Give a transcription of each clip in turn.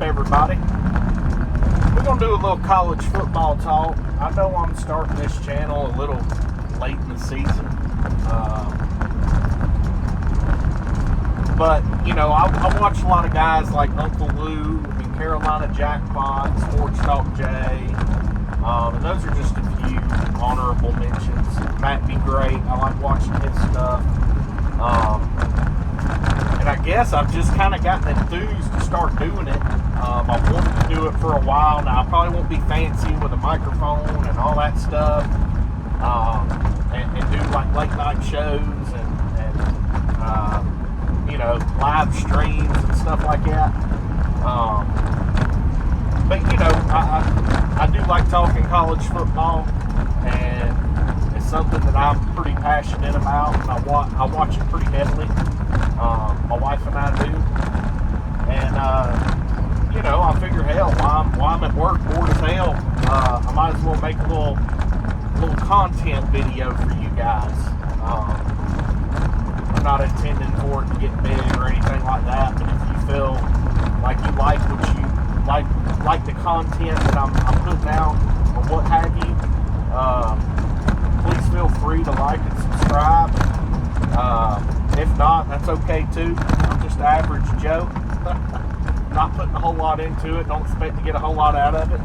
up, everybody? We're going to do a little college football talk. I know I'm starting this channel a little late in the season. But, you know, I watch a lot of guys like Uncle Lou and Carolina Jackpot, Sports Talk Jay. And those are just a few honorable mentions. Matt Be Great. I like watching his stuff. And I guess I've just kind of gotten enthused to start doing it. I've wanted to do it for a while now. I probably won't be fancy with a microphone and all that stuff. And do like late night shows and you know, live streams and stuff like that. But you know, I do like talking college football, and it's something that I'm pretty passionate about, and I watch it pretty heavily. My wife and I do, and you know, I figure, hell, while I'm at work, bored as hell, I might as well make a little content video for you guys. I'm not intending for it to get big or anything like that, but if you feel like you like what you like the content that I'm putting out or what have you, please feel free to like and subscribe. If not, that's okay too. I'm just average Joe. Not putting a whole lot into it. Don't expect to get a whole lot out of it.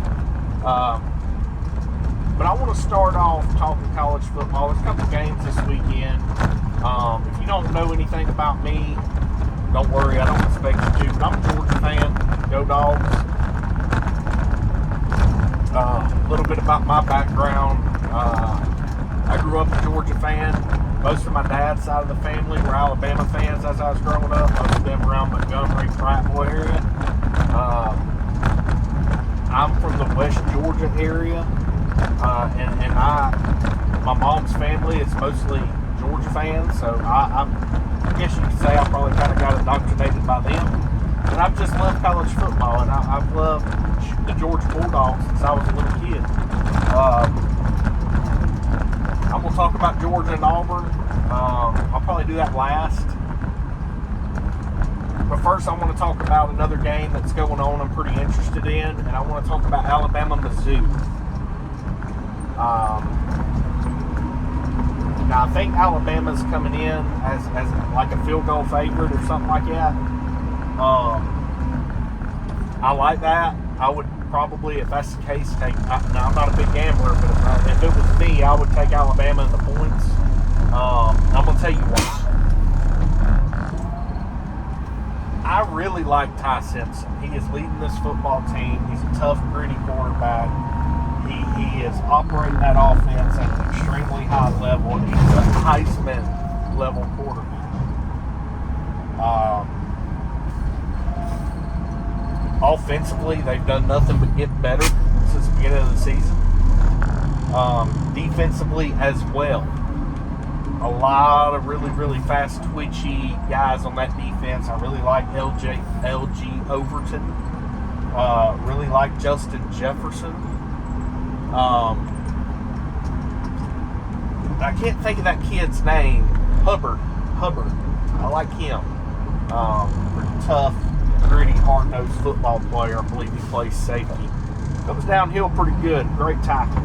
But I want to start off talking college football. There's a couple games this weekend. If you don't know anything about me, don't worry, I don't expect you to. But I'm a Georgia fan. Go Dogs. A little bit about my background. I grew up a Georgia fan. Most of my dad's side of the family were Alabama fans as I was growing up. Most of them around Montgomery, Prattville area. I'm from the West Georgia area. And my mom's family is mostly Georgia fans, so I guess you could say I probably kind of got indoctrinated by them. And I've just loved college football, and I've loved the Georgia Bulldogs since I was a little kid. I'm going to talk about Georgia and Auburn. I'll probably do that last. But first, I want to talk about another game that's going on I'm pretty interested in, and I want to talk about Alabama-Mizzou. Now, I think Alabama's coming in as like a field goal favorite or something like that. I like that. I would probably, if that's the case, now I'm not a big gambler, but if it was me, I would take Alabama in the points. I'm going to tell you why. I really like Ty Simpson. He is leading this football team. He's a tough, gritty quarterback. He is operating that offense at an extremely high level, and he's a Heisman level quarterback. Offensively, they've done nothing but get better since the beginning of the season. Defensively as well. A lot of really, really fast, twitchy guys on that defense. I really like LG Overton. Really like Justin Jefferson. I can't think of that kid's name. Hubbard. I like him. Pretty tough, gritty, hard-nosed football player. I believe he plays safety. Comes downhill pretty good. Great tackle.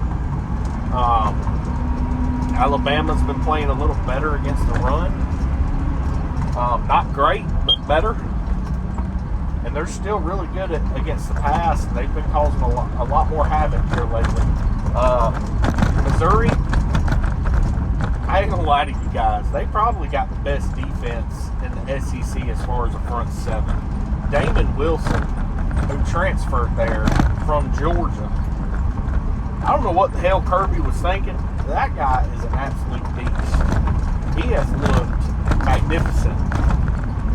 Alabama's been playing a little better against the run. Not great, but better. And they're still really good against the pass. They've been causing a lot more havoc here lately. Missouri, I ain't gonna lie to you guys. They probably got the best defense in the SEC as far as a front seven. Damon Wilson, who transferred there from Georgia. I don't know what the hell Kirby was thinking. That guy is an absolute beast. He has looked magnificent.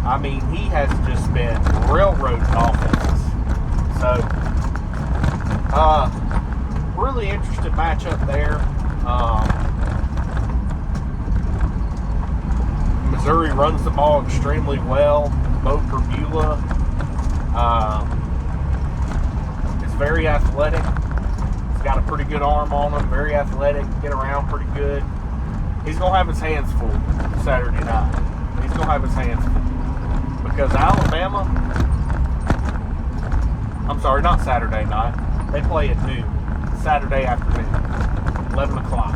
I mean, he has just been railroading offenses. So, really interesting matchup there. Missouri runs the ball extremely well. Bo Perbula is very athletic. He's got a pretty good arm on him. Very athletic. Get around pretty good. He's going to have his hands full Saturday night. He's going to have his hands full. Because Alabama, I'm sorry, not Saturday night. They play at noon. Saturday afternoon, 11 o'clock.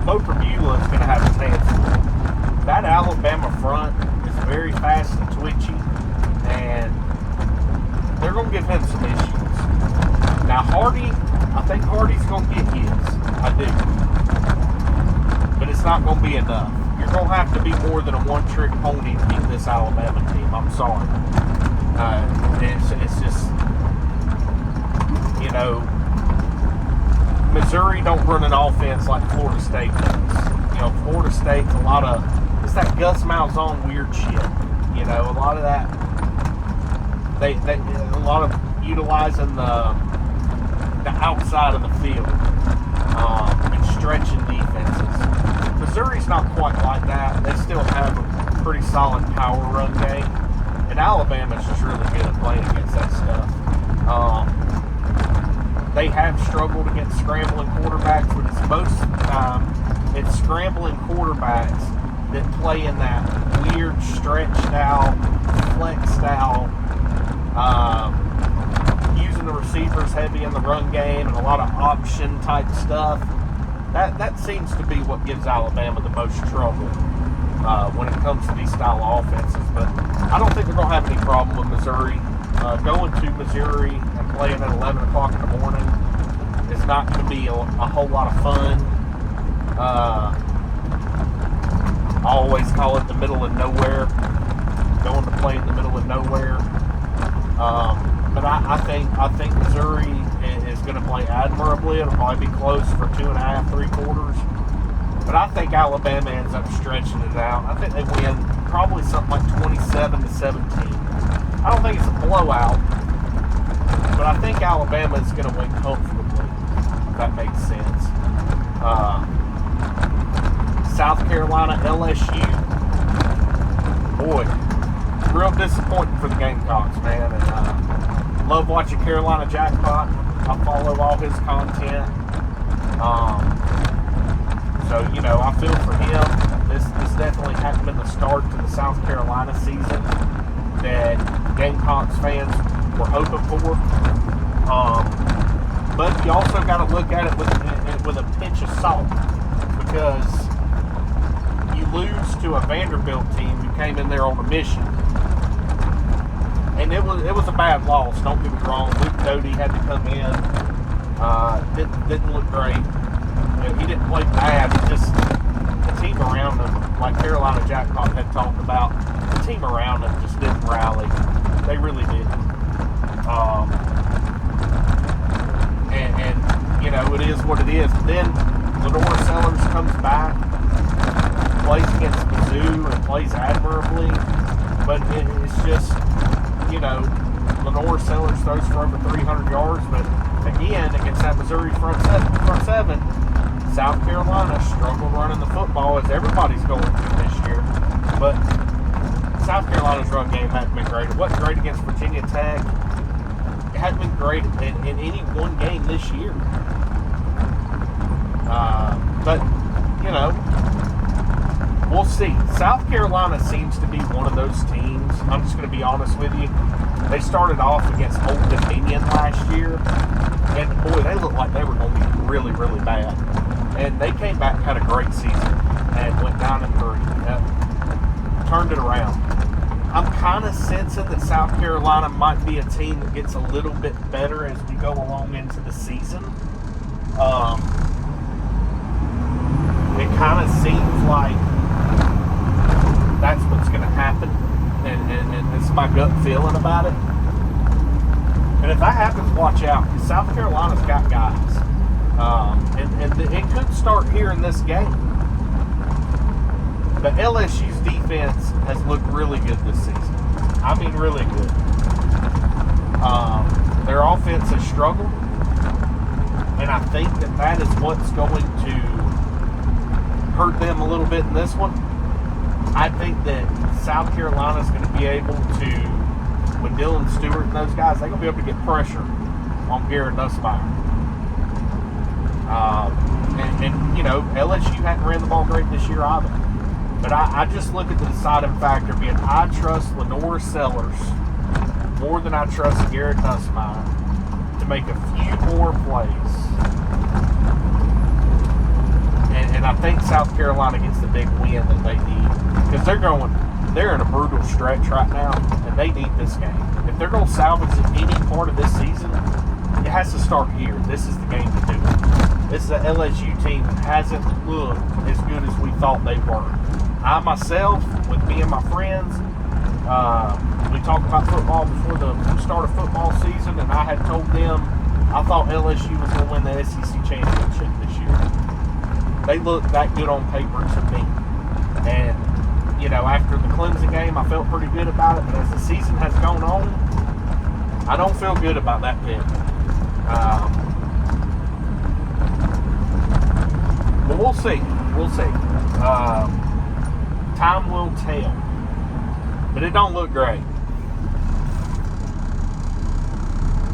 Mo Beulah is going to have his hands full. That Alabama front is very fast and twitchy, and they're going to give him some issues. Now, Hardy, I think Hardy's going to get his. I do. But it's not going to be enough. You're going to have to be more than a one-trick pony to beat this Alabama team. I'm sorry. It's just, you know, Missouri don't run an offense like Florida State does. You know, Florida State's it's that Gus Malzahn weird shit. You know, a lot of that, a lot of utilizing the outside of the field and stretching defenses. Missouri's not quite like that. They still have a pretty solid power run game. And Alabama's just really good at playing against that stuff. They have struggled against scrambling quarterbacks, but it's most of the time it's scrambling quarterbacks that play in that weird stretch style, flex style, using the receivers heavy in the run game and a lot of option type stuff. That seems to be what gives Alabama the most trouble when it comes to these style of offenses. But I don't think they're going to have any problem with Missouri. Going to Missouri and playing at 11 o'clock in the morning is not going to be a whole lot of fun. I always call it the middle of nowhere. Going to play in the middle of nowhere. But I think Missouri is going to play admirably. It'll probably be close for 2.5, 3 quarters. But I think Alabama ends up stretching it out. I think they win probably something like 27-17. I don't think it's a blowout, but I think Alabama is going to win comfortably, if that makes sense. South Carolina, LSU. Boy, real disappointing for the Gamecocks, man. And love watching Carolina Jackpot. I follow all his content. So, you know, I feel for him. This definitely hadn't been the start to the South Carolina season that Gamecocks fans were hoping for. But you also got to look at it with a pinch of salt, because you lose to a Vanderbilt team who came in there on a mission. And it was a bad loss, don't get me wrong. Luke Doty had to come in. Didn't look great. You know, he didn't play bad. He just, the team around him, like Carolina Jackpot had talked about, the team around him just didn't rally. They really didn't. And you know, it is what it is. Then Lenore Sellers comes back, plays against Mizzou, and plays admirably. But it's just, you know, Lenore Sellers throws for over 300 yards. But again, against that Missouri front seven, South Carolina struggled running the football, as everybody's going through this year. But South Carolina's run game hadn't been great. It wasn't great against Virginia Tech. It hadn't been great in any one game this year. But, you know, we'll see. South Carolina seems to be one of those teams. I'm just going to be honest with you. They started off against Old Dominion last year. And, boy, they looked like they were going to be really, really bad. And they came back and had a great season and went down in 3. Turned it around. I'm kind of sensing that South Carolina might be a team that gets a little bit better as we go along into the season. It kind of seems like that's what's going to happen, and it's my gut feeling about it. And if that happens, watch out, because South Carolina's got guys. And it could start here in this game. But LSU's defense has looked really good this season. I mean, really good. Their offense has struggled. And I think that is what's going to hurt them a little bit in this one. I think that South Carolina's going to be able to, with Dylan Stewart and those guys, they're going to be able to get pressure on Garrett Nussmeier. And, you know, LSU hadn't ran the ball great this year either. But I just look at the deciding factor being I trust Lenore Sellers more than I trust Garrett Nussmeier to make a few more plays. And I think South Carolina gets the big win that they need. Because they're in a brutal stretch right now, and they need this game. If they're going to salvage any part of this season, it has to start here. This is the game to do it. This is an LSU team that hasn't looked as good as we thought they were. I myself, with me and my friends, we talked about football before the start of football season, and I had told them I thought LSU was going to win the SEC championship this year. They looked that good on paper to me. And, you know, after the Clemson game, I felt pretty good about it. But as the season has gone on, I don't feel good about that pick. But we'll see. We'll see. Time will tell. But it don't look great.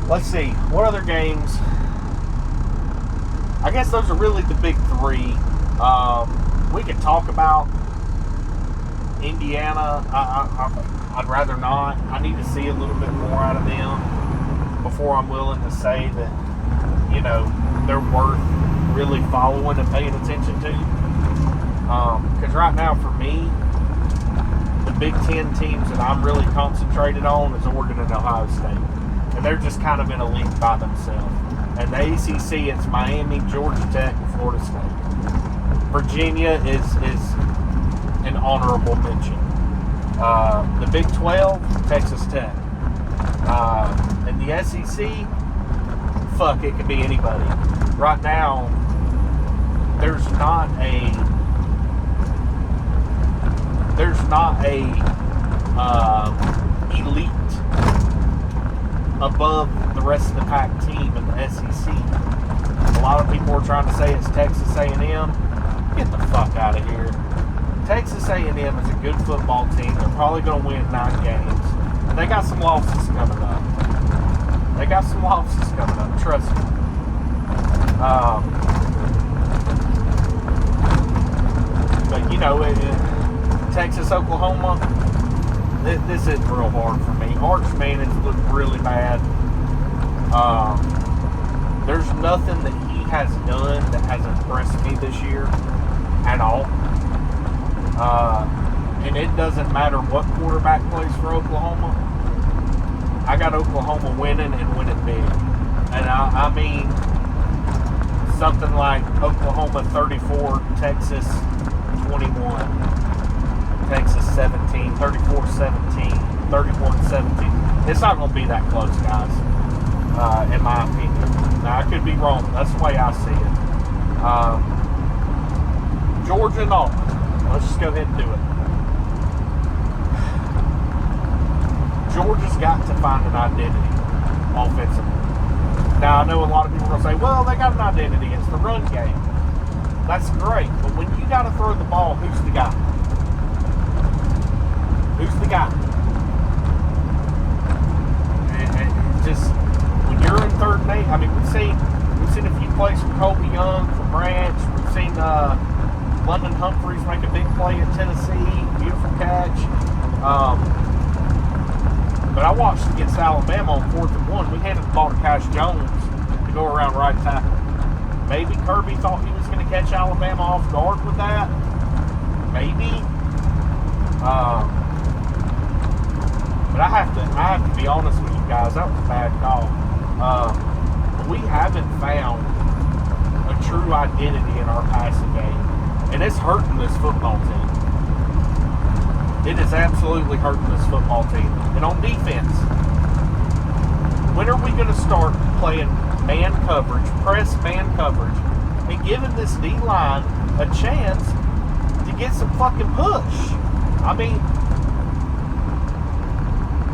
Let's see. What other games? I guess those are really the big three. We could talk about Indiana. I'd rather not. I need to see a little bit more out of them before I'm willing to say that, you know, they're worth really following and paying attention to. Because right now, for me, the Big Ten teams that I'm really concentrated on is Oregon and Ohio State. And they're just kind of in a league by themselves. And the ACC, it's Miami, Georgia Tech, and Florida State. Virginia is an honorable mention. The Big 12, Texas Tech. And the SEC, fuck, it could be anybody. Right now, there's not a elite above the rest of the pack team in the SEC. A lot of people are trying to say it's Texas A&M. Get the fuck out of here. Texas A&M is a good football team. They're probably going to win 9 games. And they got some losses coming up. Trust me. But, you know, Texas, Oklahoma, this isn't real hard for me. Arch Manning's looked really bad. There's nothing that he has done that has impressed me this year at all. And it doesn't matter what quarterback plays for Oklahoma. I got Oklahoma winning and winning big. And I mean something like Oklahoma 34, Texas 21, Texas 17, 34-17, 31-17. It's not going to be that close, guys, in my opinion. Now, I could be wrong. That's the way I see it. Georgia and Auburn. Let's just go ahead and do it. Georgia's got to find an identity offensively. Now, I know a lot of people are going to say, well, they got an identity. It's the run game. That's great. But when you got to throw the ball, who's the guy? Who's the guy? And just, when you're in 3rd and 8, I mean, we've seen a few plays from Colby Young, from Branch. We've seen London Humphreys make a big play at Tennessee. Beautiful catch. But I watched against Alabama on 4th and 1. We handed the ball to Cash Jones to go around right tackle. Maybe Kirby thought he was going to catch Alabama off guard with that. Maybe. But I have to be honest with you guys. That was a bad call. We haven't found a true identity in our passing game, and it's hurting this football team. It is absolutely hurting this football team. And on defense, when are we going to start playing man coverage, press man coverage, and giving this D-line a chance to get some fucking push? I mean,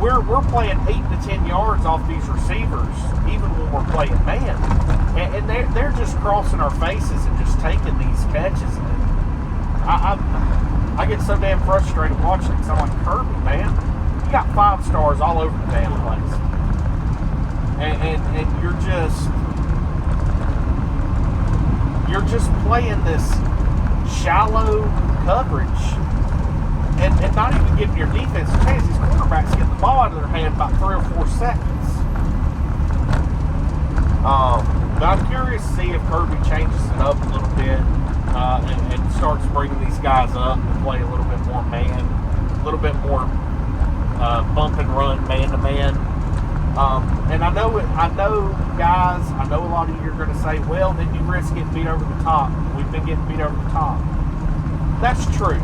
we're playing 8 to 10 yards off these receivers, even when we're playing man. And they're just crossing our faces and just taking these catches. I get so damn frustrated watching it because I'm like, Kirby, man, you got 5 stars all over the damn place. And you're just playing this shallow coverage and not even giving your defense a chance. These quarterbacks get the ball out of their hand about 3 or 4 seconds. But I'm curious to see if Kirby changes it up a little bit and starts bringing these guys up to play a little bit more man, a little bit more bump and run, man to man. And I know, guys. I know a lot of you are going to say, "Well, then you risk getting beat over the top." We've been getting beat over the top. That's true.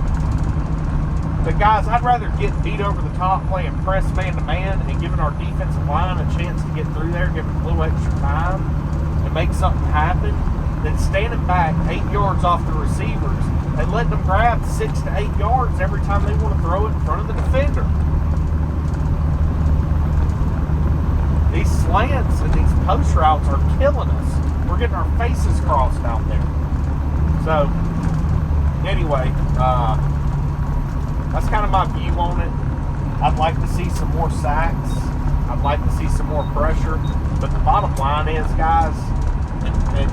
But guys, I'd rather get beat over the top playing press man to man and giving our defensive line a chance to get through there, give them a little extra time and make something happen, than standing back 8 yards off the receivers and letting them grab 6 to 8 yards every time they want to throw it in front of the defender. These slants and these post routes are killing us. We're getting our faces crossed out there. So, anyway, that's kind of my view on it. I'd like to see some more sacks. I'd like to see some more pressure. But the bottom line is, guys,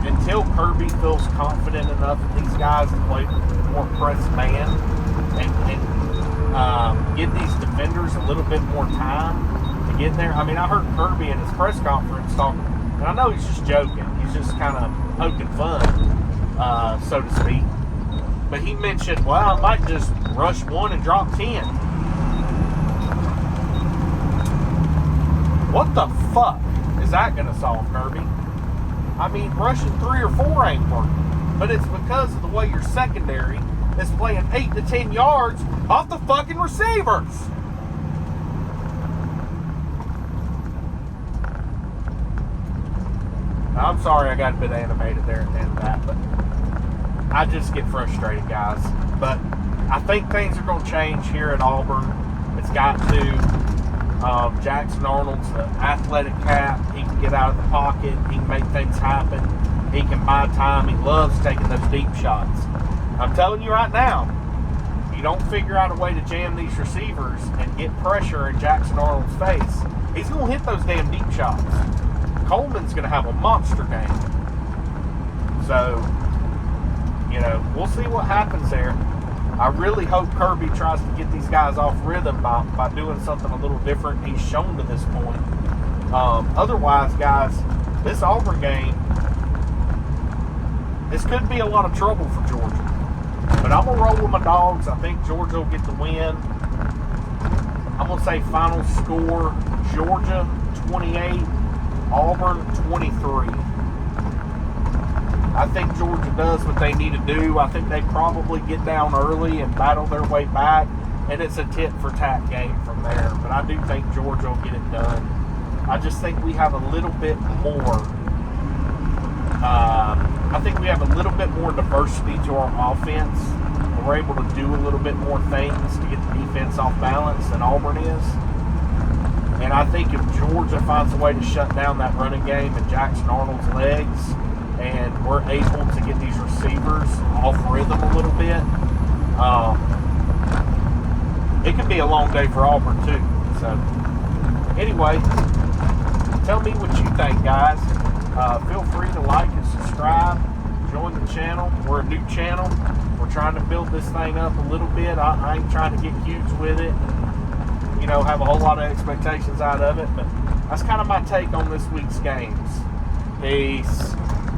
until Kirby feels confident enough in these guys to play more press man and give these defenders a little bit more time to get there. I mean, I heard Kirby in his press conference talking, and I know he's just joking. He's just kind of poking fun, so to speak. But he mentioned, well, I might just rush 1 and drop 10. What the fuck is that going to solve, Kirby? I mean, rushing 3 or 4 ain't working. But it's because of the way your secondary is playing 8 to 10 yards off the fucking receivers. Now, I'm sorry I got a bit animated there at the end of that, but I just get frustrated, guys. But I think things are going to change here at Auburn. It's got to. Jackson Arnold's an athletic cat. He can get out of the pocket. He can make things happen. He can buy time. He loves taking those deep shots. I'm telling you right now, if you don't figure out a way to jam these receivers and get pressure in Jackson Arnold's face, he's going to hit those damn deep shots. Coleman's going to have a monster game. So, you know, we'll see what happens there. I really hope Kirby tries to get these guys off rhythm by doing something a little different he's shown to this point. Otherwise, guys, this Auburn game, this could be a lot of trouble for Georgia. But I'm going to roll with my dogs. I think Georgia will get the win. I'm going to say final score, Georgia 28, Auburn 23. I think Georgia does what they need to do. I think they probably get down early and battle their way back, and it's a tit-for-tat game from there. But I do think Georgia will get it done. I just think we have a little bit more. I think we have a little bit more diversity to our offense. We're able to do a little bit more things to get the defense off balance than Auburn is. And I think if Georgia finds a way to shut down that running game and Jackson Arnold's legs, and we're able to get these receivers off rhythm a little bit, it could be a long day for Auburn too. So anyway, tell me what you think, guys. Feel free to like and subscribe. Join the channel. We're a new channel. We're trying to build this thing up a little bit. I ain't trying to get huge with it and, you know, have a whole lot of expectations out of it. But that's kind of my take on this week's games. Peace.